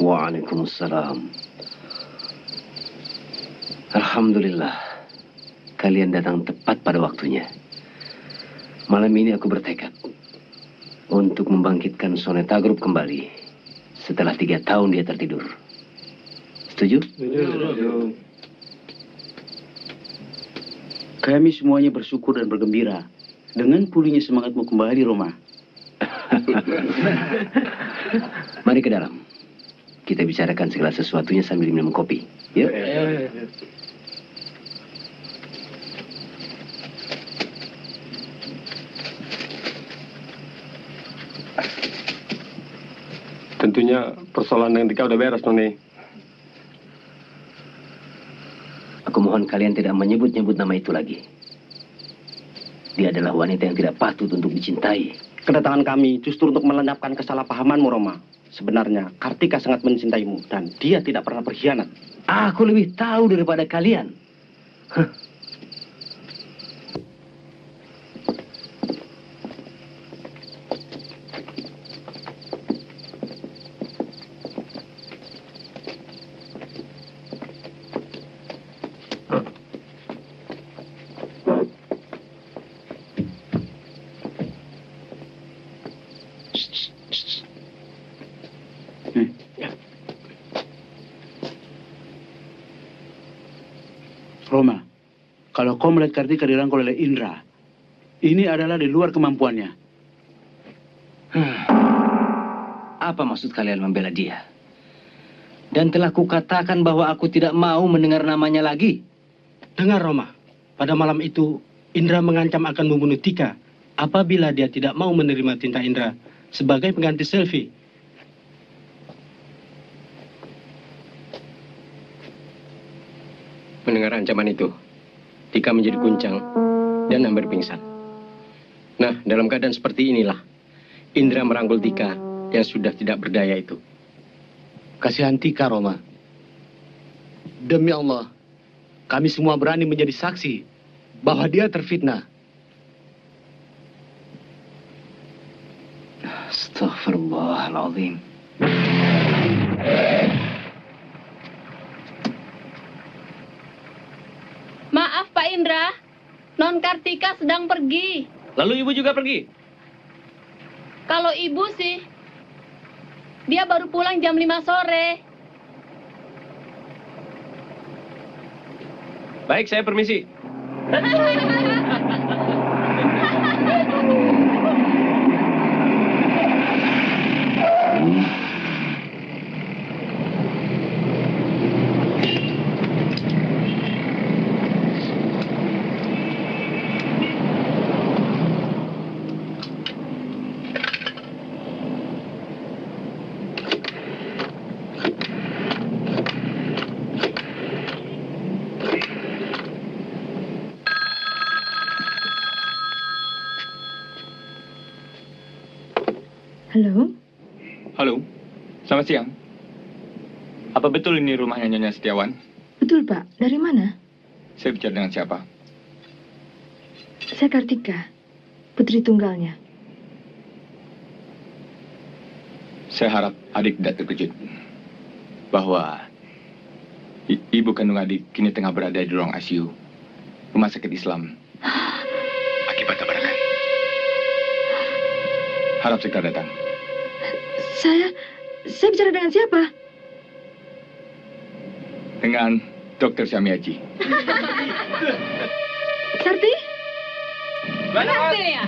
Waalaikumsalam. Alhamdulillah, kalian datang tepat pada waktunya. Malam ini aku bertekad untuk membangkitkan Soneta Group kembali setelah 3 tahun dia tertidur. Setuju? Setuju. Kami semuanya bersyukur dan bergembira dengan pulihnya semangatmu kembali, Roma. Mari ke dalam. Kita bicarakan segala sesuatunya sambil minum kopi. Ya? Tentunya persoalan dengan Tika udah beres, Noni. Aku mohon kalian tidak menyebut-nyebut nama itu lagi. Dia adalah wanita yang tidak patut untuk dicintai. Kedatangan kami justru untuk melenyapkan kesalahpahamanmu, Roma. Sebenarnya, Kartika sangat mencintaimu dan dia tidak pernah berkhianat. Aku lebih tahu daripada kalian. Roma, kalau kau melihat Kartika dirangkul oleh Indra, ini adalah di luar kemampuannya. Apa maksud kalian membela dia? Dan telah kukatakan bahwa aku tidak mau mendengar namanya lagi. Dengar, Roma. Pada malam itu, Indra mengancam akan membunuh Tika apabila dia tidak mau menerima tinta Indra sebagai pengganti Selvi. Mendengar ancaman itu, Tika menjadi guncang dan hampir pingsan. Nah, dalam keadaan seperti inilah, Indra merangkul Tika yang sudah tidak berdaya itu. Kasihan Tika, Roma. Demi Allah, kami semua berani menjadi saksi bahwa dia terfitnah. Astaghfirullahaladzim. Maaf Pak Indra, Non Kartika sedang pergi. Lalu ibu juga pergi? Kalau ibu sih, dia baru pulang jam 5 sore. Baik, saya permisi. Halo? Halo, selamat siang. Apa betul ini rumahnya Nyonya Setiawan? Betul, Pak. Dari mana? Saya bicara dengan siapa? Saya Kartika, putri tunggalnya. Saya harap adik tidak terkejut bahwa ibu kandung adik kini tengah berada di ruang ICU Rumah Sakit Islam akibat tabrakan. Harap segera datang. Saya bicara dengan siapa? Dengan Dr. Syamiaji. Sarti? Berhasil ya?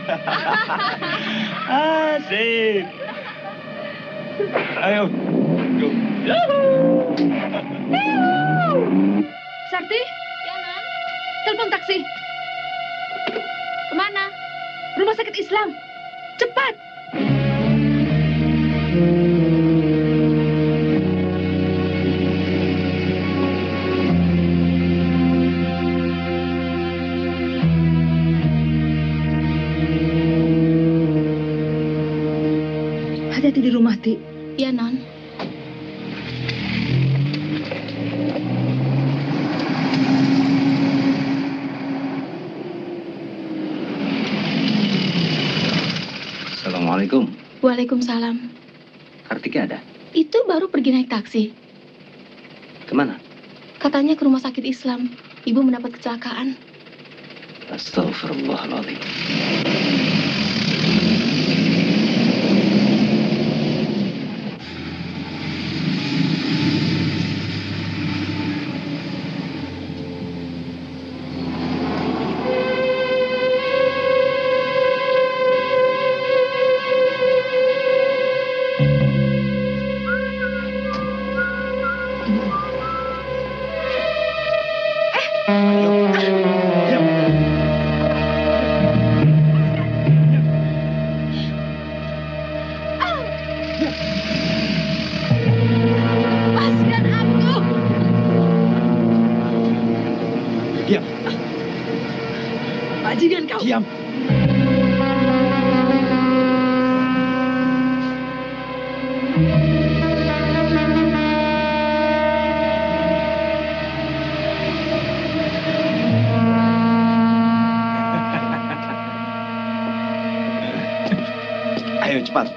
Asik. Ayo. Go. Sarti? Ya, Non. Telepon taksi. Kemana? Rumah Sakit Islam. Cepat! Hati-hati di rumah, Ti. Ya, Non. Assalamualaikum. Waalaikumsalam. Kartika ada? Itu baru pergi naik taksi. Kemana? Katanya ke rumah sakit Islam. Ibu mendapat kecelakaan. Astagfirullahaladzim. Diam. Ayo cepat.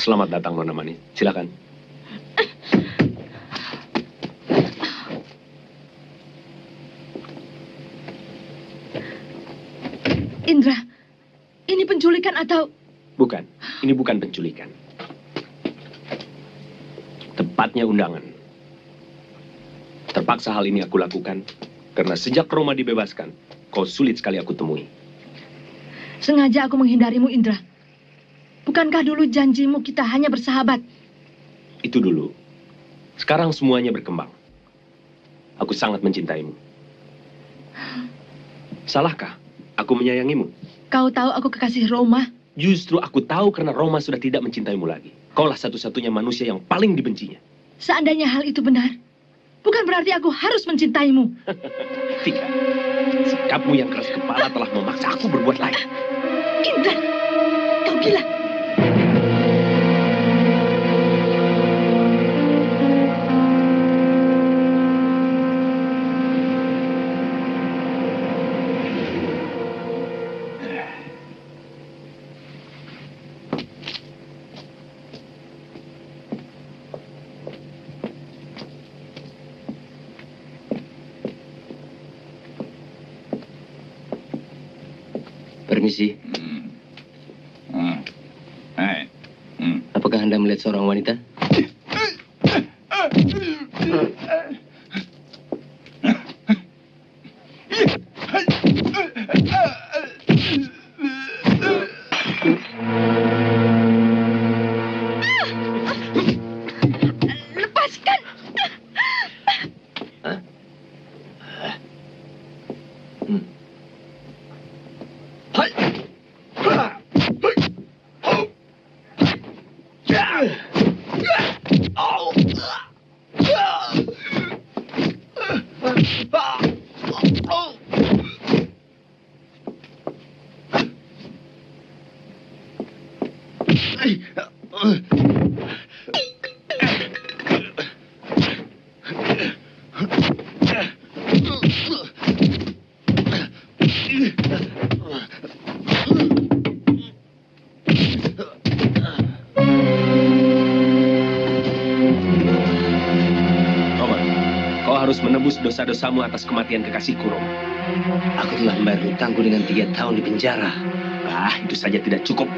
Selamat datang Nona Manis. Silakan. Indra, ini penculikan atau... Bukan, ini bukan penculikan. Tepatnya undangan. Terpaksa hal ini aku lakukan karena sejak Roma dibebaskan, kau sulit sekali aku temui. Sengaja aku menghindarimu, Indra. Bukankah dulu janjimu kita hanya bersahabat? Itu dulu. Sekarang semuanya berkembang. Aku sangat mencintaimu. Salahkah aku menyayangimu? Kau tahu aku kekasih Roma? Justru aku tahu karena Roma sudah tidak mencintaimu lagi. Kaulah satu-satunya manusia yang paling dibencinya. Seandainya hal itu benar, bukan berarti aku harus mencintaimu. Tidak. Sikapmu yang keras kepala telah memaksa aku berbuat lain. Indra, kau gila. Permisi. Apakah Anda melihat seorang wanita? Lepaskan! Menebus dosa-dosamu atas kematian kekasihku, Roma. Aku telah membayar hutangku dengan 3 tahun di penjara. Itu saja tidak cukup.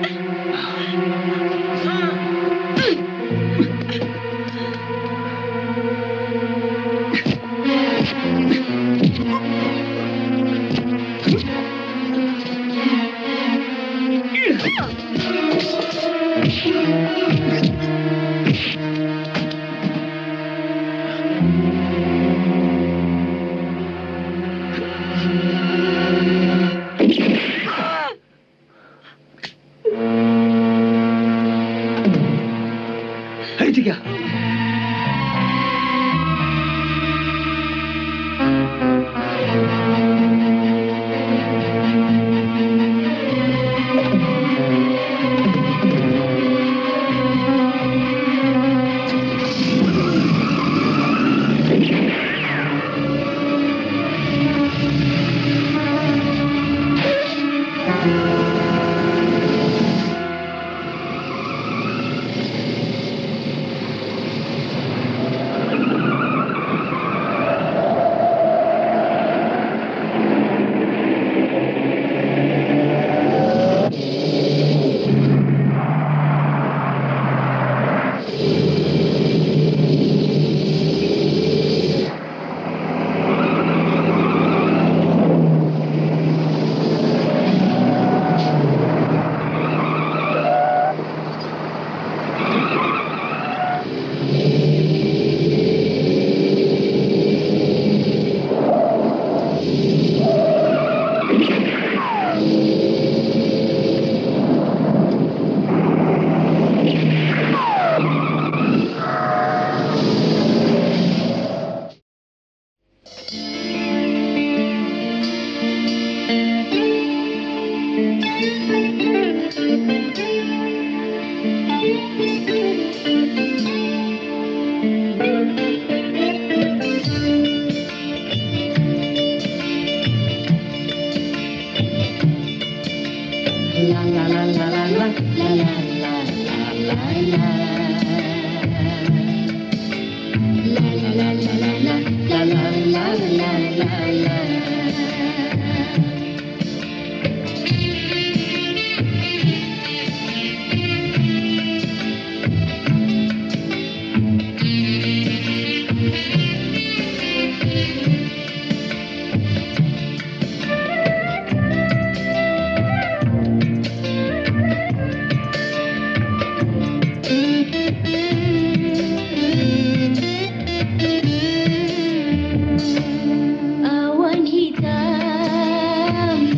Awan hitam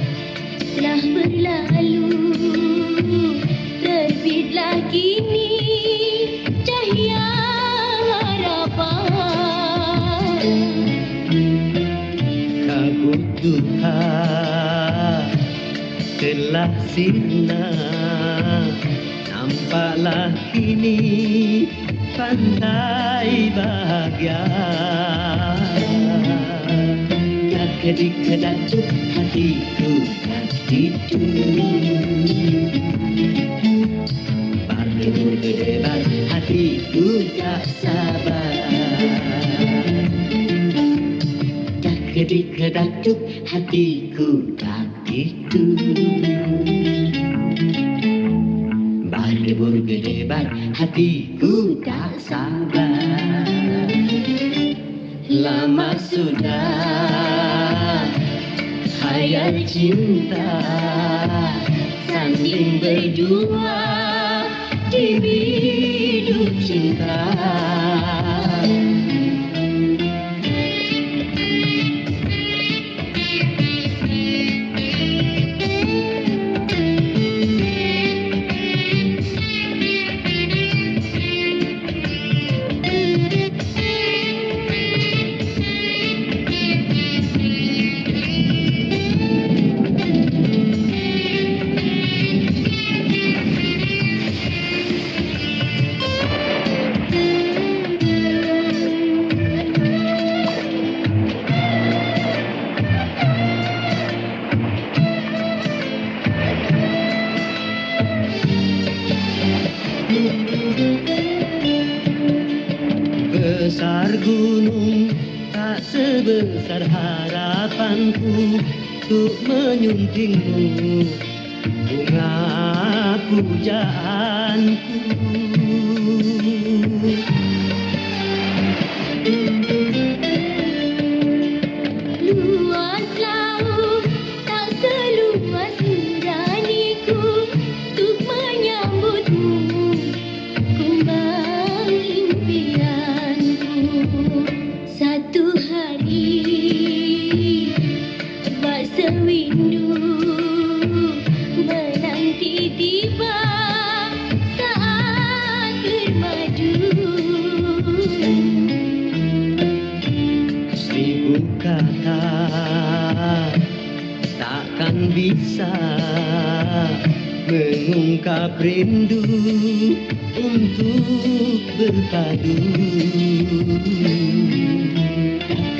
telah berlalu, terbitlah kini cahaya harapan. Kabut duka telah sirna, nampaklah kini pantai bahagia. Kedik-kedak hatiku tak tidur, berdebar berdebar hatiku tak sabar. Kedik-kedak hatiku tak tidur, berdebar berdebar hatiku tak sabar. Lama sudah khayal cinta, sanding berdua di biduk cinta. Besar gunung tak sebesar harapanku untuk menyuntingmu bunga pujaanku. Luas laut tak seluas nuraniku untuk menyambutmu, kembang impianku. Satu hari bak sewindu menanti tiba saat bermadu. Seribu kata takkan bisa mengungkap rindu untuk berpadu.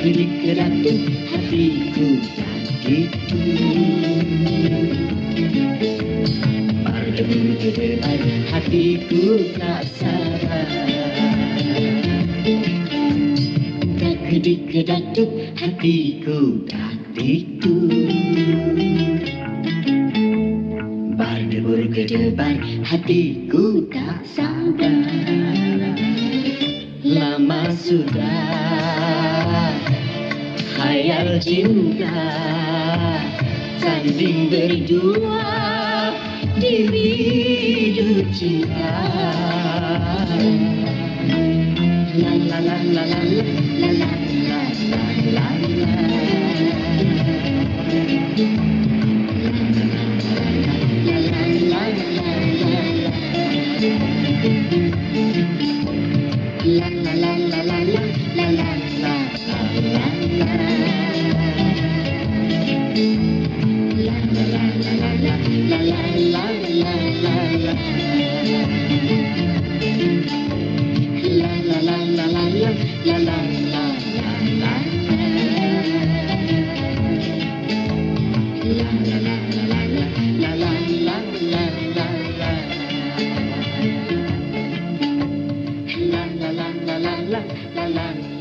Kedik-kedak hatiku tak gitu, berdebar hatiku tak sabar. Kedik-kedak hatiku tak gitu, berdebar hatiku tak sabar. Lama sudah khayal cinta, sanding berdua di biduk cinta. La la la la la la la la la la la la la la la la.